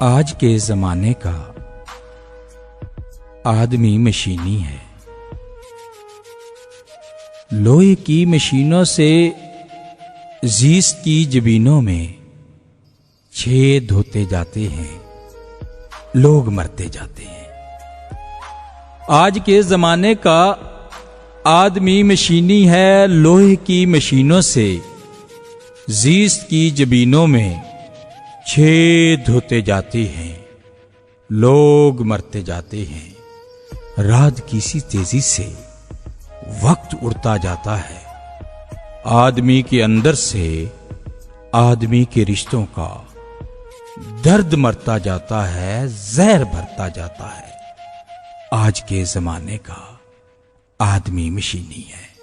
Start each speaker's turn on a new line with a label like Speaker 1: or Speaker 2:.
Speaker 1: आज के जमाने का आदमी मशीनी है। लोहे की मशीनों से जीस्त की जबीनों में छेद होते जाते हैं, लोग मरते जाते हैं। आज के जमाने का आदमी मशीनी है। लोहे की मशीनों से जीस्त की जबीनों में छेद होते जाते हैं, लोग मरते जाते हैं। रात की सी तेजी से वक्त उड़ता जाता है। आदमी के अंदर से आदमी के रिश्तों का दर्द मरता जाता है, जहर भरता जाता है। आज के जमाने का आदमी मशीनी है।